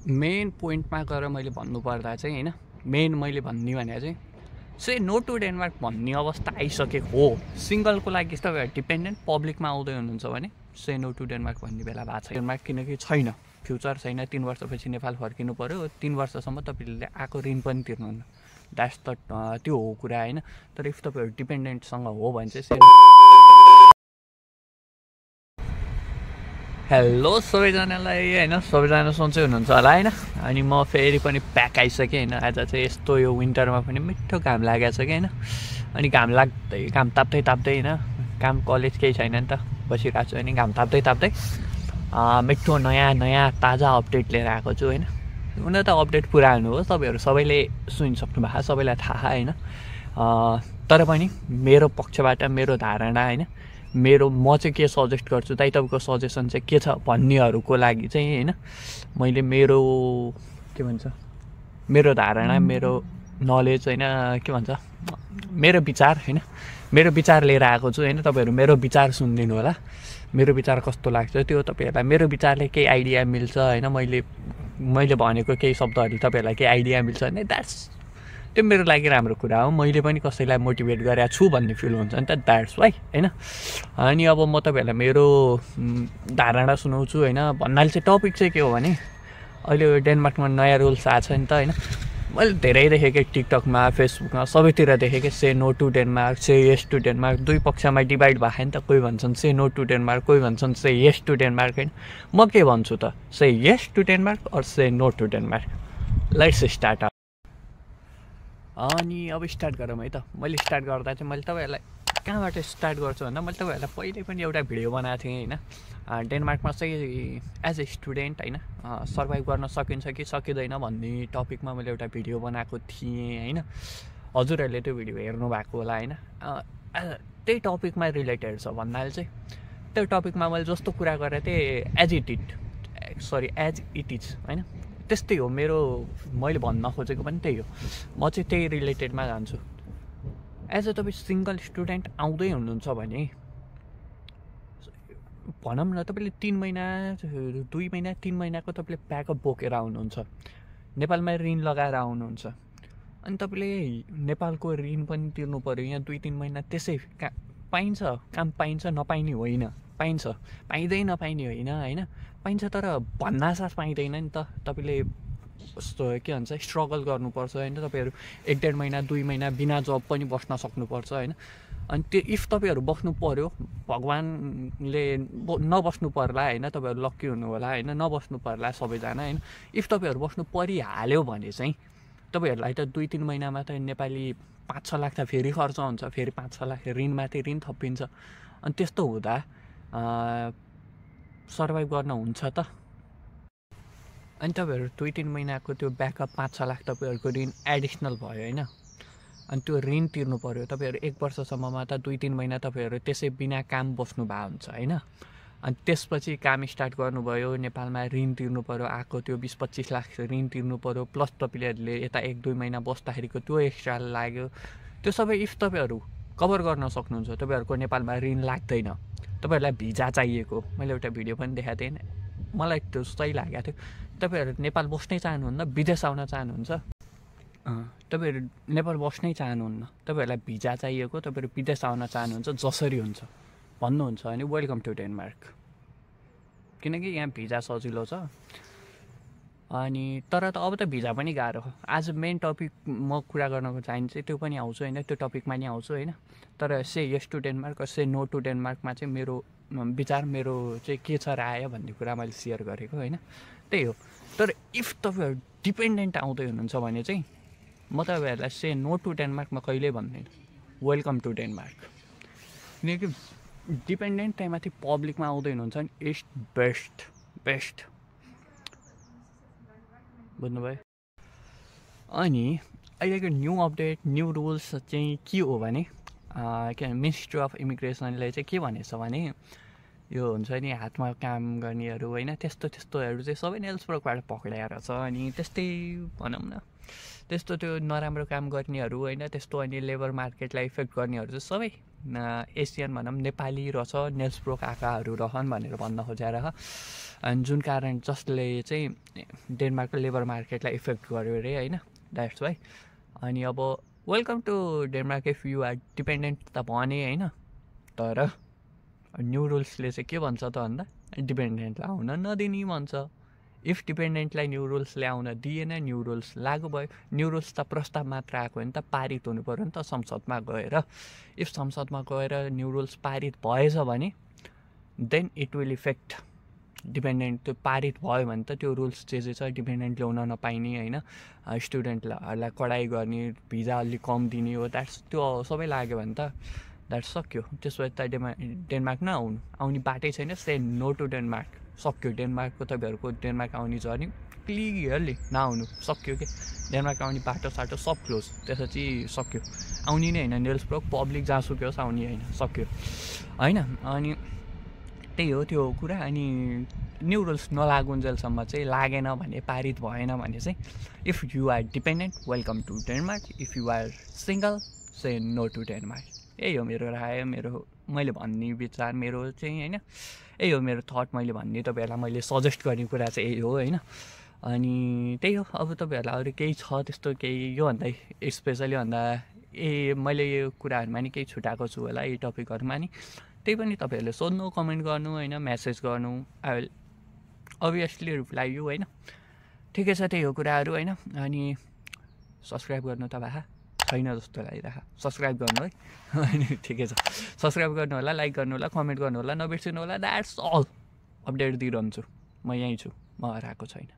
Main पोइन्टमा गएर मैले भन्नुपर्दा चाहिँ हैन, मेन मैले भन्ने भने चाहिँ से नो टु डेनमार्क भन्ने अवस्था आइसकेको हो। सिङ्गलको लागि तपाईँ डिपेन्डेन्ट पब्लिकमा आउँदै हुनुहुन्छ भने से नो टु डेनमार्क भन्ने बेला भएको छ। डेनमार्क किनकि छैन, फ्युचर छैन, 3 वर्षपछि नेपाल फर्किनु पऱ्यो, 3 वर्षसम्म तपाईँले आएको ऋण पनि तिर्नुहुन्न। द्याट्स द त्यो हो कुरा होइन। तर इफ तपाईँहरू डिपेन्डेन्टसँग हो भने चाहिँ हेलो सबैजनालाई होइन, सबैजना सन्चै हुनुहुन्छ होला होइन। अनि म फेरि पनि प्याक आइसकेँ होइन। आज चाहिँ यस्तो यो विन्टरमा पनि मिठो घाम लागेको छ कि होइन। अनि घाम लाग्दै घाम ताप्दै होइन, काम कलेज केही छैन नि त, बसिरहेको छु। अनि घाम ताप्दै मिठो नयाँ ताजा अपडेट लिएर आएको छु होइन। हुन त अपडेट पुरानो हो, तपाईँहरू सबैले सुनिसक्नु भएको, सबैलाई थाहा होइन। तर पनि मेरो पक्षबाट मेरो धारणा होइन, म चाहिँ के सजेस्ट गर्छु दाइ, तपाईँको सजेसन चाहिँ के छ भन्नेहरूको लागि चाहिँ होइन, मैले मेरो के भन्छ मेरो धारणा, मेरो नलेज होइन, के भन्छ मेरो विचार होइन, मेरो विचार लिएर आएको छु होइन। तपाईँहरू मेरो विचार सुनिदिनु होला, मेरो विचार कस्तो लाग्छ त्यो तपाईँहरूलाई। मेरो विचारले केही आइडिया मिल्छ होइन, मैले भनेको केही शब्दहरूले तपाईँहरूलाई केही आइडिया मिल्छ भने त्यो मेरो लागि राम्रो कुरा हो। मैले पनि कसैलाई मोटिभेट गरेको छु भन्ने फिल हुन्छ नि त, द्याट्स वाइ होइन। अनि अब म तपाईँहरूलाई मेरो धारणा सुनाउँछु होइन। भन्नाले चाहिँ टपिक चाहिँ के हो भने, अहिले डेनमार्कमा नयाँ रुल्स आएको छ नि त होइन। मैले धेरै देखेँ टिकटकमा, फेसबुकमा, सबैतिर देखेँ say no to Denmark, say yes to Denmark. दुई पक्षमा डिभाइड भएको नि त, कोही भन्छन् से नो टु डेनमार्क, कोही भन्छन् से यस टु डेनमार्क होइन। म के भन्छु त, से यस टु डेनमार्क और say no to Denmark. Let's start. अनि अब स्टार्ट गरौँ है त। मैले स्टार्ट गर्दा चाहिँ मैले तपाईँहरूलाई कहाँबाट स्टार्ट गर्छु भन्दा, मैले तपाईँहरूलाई पहिले पनि एउटा भिडियो बनाएको थिएँ होइन। डेनमार्कमा चाहिँ एज ए स्टुडेन्ट होइन सर्भाइभ गर्न सकिन्छ कि सकिँदैन भन्ने टपिकमा मैले एउटा भिडियो बनाएको थिएँ होइन। हजुरहरूले त्यो भिडियो हेर्नु भएको होला होइन। त्यही टपिकमा रिलेटेड छ भन्नाले चाहिँ त्यो टपिकमा मैले जस्तो कुरा गरेको थिएँ एज इट इज होइन, त्यस्तै हो। मैले भन्न खोजेको पनि त्यही हो। म चाहिँ त्यही रिलेटेडमा जान्छु। एज अ तपाईँ सिङ्गल स्टुडेन्ट आउँदै हुनुहुन्छ भने भनौँ न, तपाईँले 3 महिना 2 महिना 3 महिनाको तपाईँले प्याकअप बोकेर आउनुहुन्छ, नेपालमा ऋण लगाएर आउनुहुन्छ। अनि तपाईँले नेपालको ऋण पनि तिर्नु पऱ्यो। यहाँ 2-3 महिना त्यसै पाइन्छ, काम पाइन्छ, नपाइने होइन, पाइन्छ, पाइँदै नपाइने होइन, पाइन्छ तर भन्नासाथ पाइँदैन नि त। तपाईँले कस्तो के भन्छ स्ट्रगल गर्नुपर्छ होइन। तपाईँहरू 1-1.5 महिना 2 महिना बिना जब पनि बस्न सक्नुपर्छ होइन। अनि त्यो इफ तपाईँहरू बस्नु पऱ्यो, भगवान्ले नबस्नु पर्ला होइन, तपाईँहरू लक्की हुनु होला होइन, नबस्नु पर्ला सबैजना होइन। इफ तपाईँहरू बस्नु परिहाल्यो भने चाहिँ तपाईँहरूलाई त 2-3 महिनामा त नेपाली 5-6 लाख त फेरि खर्च हुन्छ, फेरि 5-6 लाख ऋणमाथि ऋण थपिन्छ। अनि त्यस्तो हुँदा सर्भाइभ गर्न हुन्छ त। अनि तपाईँहरू 2-3 महिनाको त्यो ब्याकअप 5-6 लाख तपाईँहरूको ऋण एडिसनल भयो होइन। अनि त्यो ऋण तिर्नु पऱ्यो। तपाईँहरू 1 वर्षसम्ममा त 2-3 महिना तपाईँहरू त्यसै बिना काम बस्नु भएको हुन्छ होइन। अनि त्यसपछि काम स्टार्ट गर्नुभयो, नेपालमा ऋण तिर्नु पऱ्यो, आएको त्यो 20-25 लाख ऋण तिर्नु पऱ्यो, प्लस तपाईँहरूले यता 1-2 महिना बस्दाखेरिको त्यो एक्स्ट्रा लाग्यो। त्यो सबै इफ तपाईँहरू कभर गर्न सक्नुहुन्छ, तपाईँहरूको नेपालमा ऋण लाग्दैन। तपाईँहरूलाई भिजा चाहिएको, मैले एउटा भिडियो पनि देखाएको थिएँ, मलाई त्यो सही लागेको थियो। तपाईँहरू नेपाल बस्नै चाहनुहुन्न, विदेश आउन चाहनुहुन्छ, तपाईँहरू नेपाल बस्नै चाहनुहुन्न, तपाईँहरूलाई भिजा चाहिएको, तपाईँहरू विदेश आउन चाहनुहुन्छ, जसरी हुन्छ भन्नुहुन्छ भने वेलकम टु डेनमार्क। किनकि यहाँ भिजा सजिलो छ। अनि तर त अब त भिजा पनि गाह्रो हो। आज मेन टपिक म कुरा गर्नको चाहिन्छ त्यो पनि आउँछु होइन, त्यो टपिकमा नि आउँछु होइन। तर say yes to Denmark say no to डेनमार्कमा चाहिँ मेरो विचार, मेरो चाहिँ के छ राय भन्ने कुरा मैले सेयर गरेको होइन, त्यही हो। तर इफ तपाईँहरू डिपेन्डेन्ट आउँदै हुनुहुन्छ भने चाहिँ म तपाईँहरूलाई से नो टु डेनमार्कमा कहिल्यै भन्दिनँ, वेलकम टु डेनमार्क। किनकि डिपेन्डेन्ट त्यहीमाथि पब्लिकमा आउँदै हुनुहुन्छ भने इट्स बेस्ट बुझ्नुभयो। अनि अहिलेको न्यू अपडेट, न्यू रुल्स चाहिँ के हो भने, के मिनिस्ट्री अफ इमिग्रेसनले चाहिँ के भनेछ भने यो हुन्छ नि हातमा काम गर्नेहरू होइन, त्यस्तोहरू चाहिँ सबै नेल्स प्रोकबाट पक्रिएर छ। अनि त्यस्तै भनौँ न, त्यस्तो त्यो नराम्रो काम गर्नेहरू होइन, त्यस्तो अनि लेबर मार्केटलाई इफेक्ट गर्नेहरू चाहिँ सबै एसियन भनौँ नेपाली रहेछ, नेल्स प्रोक आएकाहरू रहन् भनेर भन्न खोजेर। अनि जुन कारण जसले चाहिँ डेनमार्कको लेबर मार्केटलाई इफेक्ट गर्यो अरे होइन, द्याट्स वाइ। अनि अब welcome to Denmark if you are dependent त भने होइन, तर न्यु रुल्सले चाहिँ के भन्छ त भन्दा डिपेन्डेन्टलाई आउन नदिने भन्छ। इफ डिपेन्डेन्टलाई न्यु रुल्स ल्याउन दिएन, न्यु रुल्स लागु भयो। न्यु रुल्स त प्रस्ताव मात्र आएको हो नि त, पारित हुनु पऱ्यो नि त संसदमा गएर। इफ संसदमा गएर न्यु रुल्स पारित भएछ भने then it will effect dependent. त्यो पारित भयो भने त त्यो रुल्स चाहिँ छ डिपेन्डेन्ट ल्याउन नपाइने होइन, स्टुडेन्टहरूलाई कडाइ गर्ने, भिजा अलिक कम दिने हो, द्याट्स त्यो सबै लाग्यो भने त द्याट्स सक्यो। त्यसो भए त डेनमार्क आउने बाटै छैन। से नो टु डेनमार्क, सक्यो। डेनमार्कको तपाईँहरूको डेनमार्क आउने जर्नी क्लियरली नआउनु, सक्यो कि डेनमार्क आउने बाटो सब क्लोज। त्यसपछि सक्यो, आउने नै होइन। नेल्स प्रोक पब्लिक जहाँसुकै होस् आउने होइन, सक्यो होइन। अनि त्यही हो त्यो कुरा। अनि न्यु रुल्स नलागुन्जेलसम्म चाहिँ लागेन भने, पारित भएन भने चाहिँ if you are dependent welcome to Denmark, if you are single say no to Denmark. यही हो मेरो राय, मैले भन्ने विचार मेरो चाहिँ होइन, यही हो मेरो थट। मैले भन्ने तपाईँहरूलाई मैले सजेस्ट गर्ने कुरा चाहिँ यही हो होइन। अनि त्यही हो। अब तपाईँहरूलाई अरू केही छ त्यस्तो केही योभन्दा स्पेसली भन्दा मैले यो कुराहरूमा नि केही छुटाएको छु होला यी टपिकहरूमा नि, त्यही पनि तपाईँहरूले सोध्नु, कमेन्ट गर्नु होइन, मेसेज गर्नु, I will obviously reply you होइन। ठिकै छ, त्यही हो कुराहरू होइन। अनि सब्सक्राइब गर्नु त भए छैन जस्तो लागिरहेको, सब्सक्राइब गर्नु है। अनि ठिकै छ, सब्सक्राइब गर्नु होला, लाइक गर्नु होला, कमेन्ट गर्नु होला, नबिर्सिनु होला। That's all. अपडेट दिइरहन्छु, म यहीँ छु, म हराएको छैन।